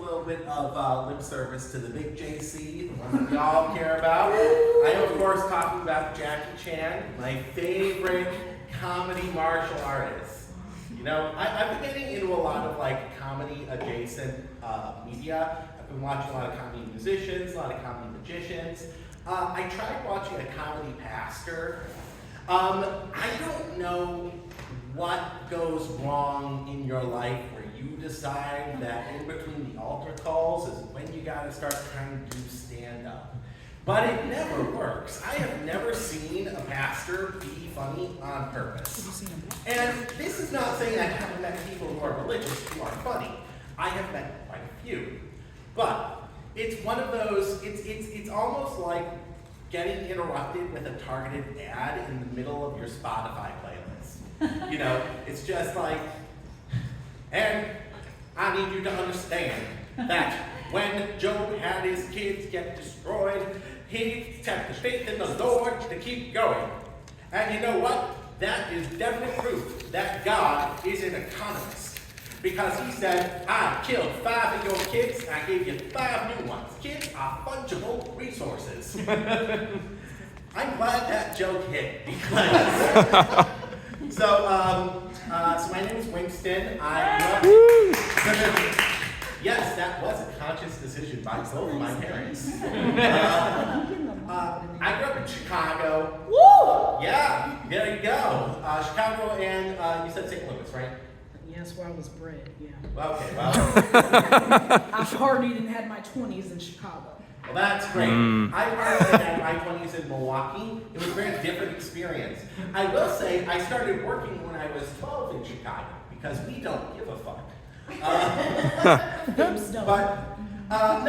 little bit of lip service to the big JC, the one that we all care about. I am, of course, talking about Jackie Chan, my favorite comedy martial artist. You know, I've been getting into a lot of like comedy adjacent media. I've been watching a lot of comedy musicians, a lot of comedy magicians. I tried watching a comedy pastor. I don't know what goes wrong in your life where you decide that in between the altar calls is when you gotta start trying to do stand-up. But it never works. I have never seen a pastor be funny on purpose. And this is not saying I haven't met people who are religious who are funny. I have met quite a few. But it's one of those, it's almost like getting interrupted with a targeted ad in the middle of your Spotify playlist. You know, it's just like, and I need you to understand that when Job had his kids get destroyed, he kept the faith in the Lord to keep going. And you know what? That is definite proof that God is an economist. Because he said, I killed 5 of your kids, and I gave you 5 new ones. Kids are fungible resources. I'm glad that joke hit, because... So my name is Winston. Yes, that was a conscious decision by both of my parents. I grew up in Chicago. Woo! Yeah, there you go. Chicago and you said St. Louis, right? Yes, where I was bred, yeah. Okay, well. I partied and had my 20s in Chicago. Well, that's great. I partied and had my 20s in Milwaukee. It was a very different experience. I will say I started working when I was 12 in Chicago because we don't give a fuck.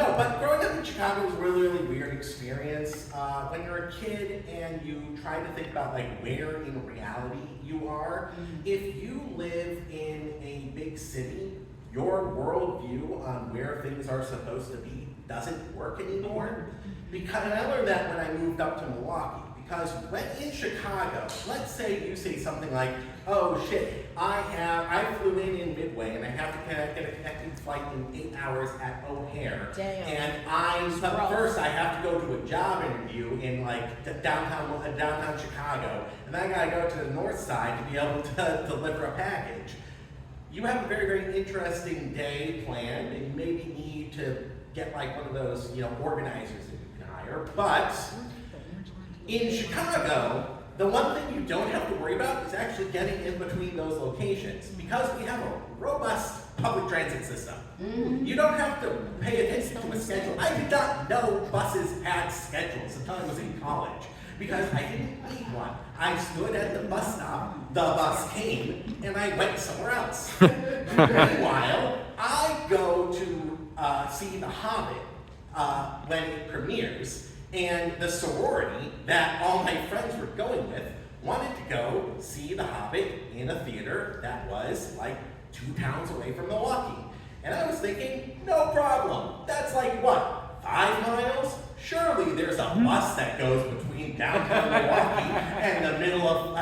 But growing up in Chicago was a really, really weird experience. When you're a kid and you try to think about like where in reality you are, if you live in a big city, your worldview on where things are supposed to be doesn't work anymore. Because I learned that when I moved up to Milwaukee. Because when in Chicago, let's say you say something like, oh shit, I flew in Midway and I have to get a connecting flight in 8 hours at O'Hare. Damn. And first I have to go to a job interview in like downtown Chicago, and then I gotta go to the north side to be able to deliver a package. You have a very, very interesting day planned, and you maybe need to get like one of those, organizers that you can hire, but in Chicago, the one thing you don't have to worry about is actually getting in between those locations because we have a robust public transit system. You don't have to pay attention to a schedule. I did not know buses had schedules until I was in college because I didn't need one. I stood at the bus stop, the bus came, and I went somewhere else. Meanwhile, I go to see The Hobbit when it premieres. And the sorority that all my friends were going with wanted to go see The Hobbit in a theater that was like 2 towns away from Milwaukee. And I was thinking, no problem. That's like what, 5 miles? Surely there's a bus that goes between downtown Milwaukee and the middle of,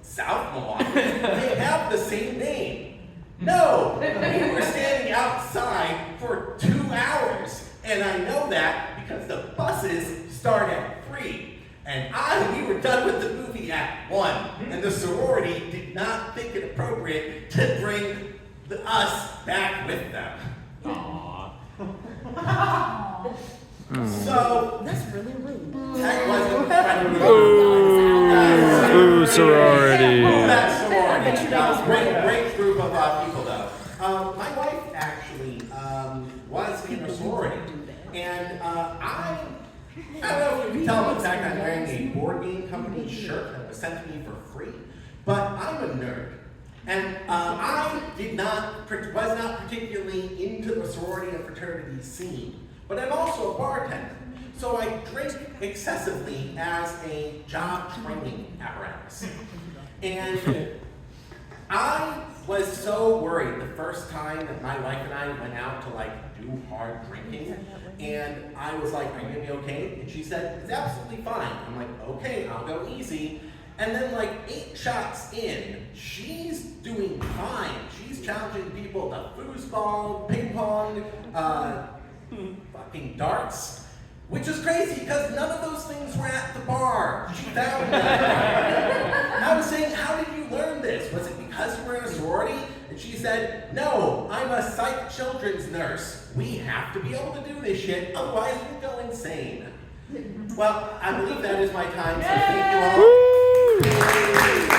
South Milwaukee. They have the same name. No, we were standing outside for 2 hours. And I know that because the buses start at 3. And we were done with the movie at 1. And the sorority did not think it appropriate to bring us back with them. Aww. So that's really rude. That wasn't kind of rude. Ooh, sorority. That sorority. Great group of people though. My wife actually was in a sorority. And I don't know if you can tell by the fact I'm wearing a board game company shirt that was sent to me for free, but I'm a nerd. And I was not particularly into the sorority and fraternity scene, but I'm also a bartender. So I drink excessively as a job training apparatus. And I was so worried the first time that my wife and I went out to do hard drinking, and I was like, are you gonna be okay? And she said, it's absolutely fine. I'm like, okay, I'll go easy. And then like 8 shots in, she's doing fine. She's challenging people to foosball, ping pong, fucking darts. Which is crazy because none of those things were at the bar. She found them. I was saying, how did you learn this? Was it because you were in a sorority? And she said, no, I'm a psych children's nurse. We have to be able to do this shit, otherwise we'll go insane. Well, I believe that is my time, so thank you all.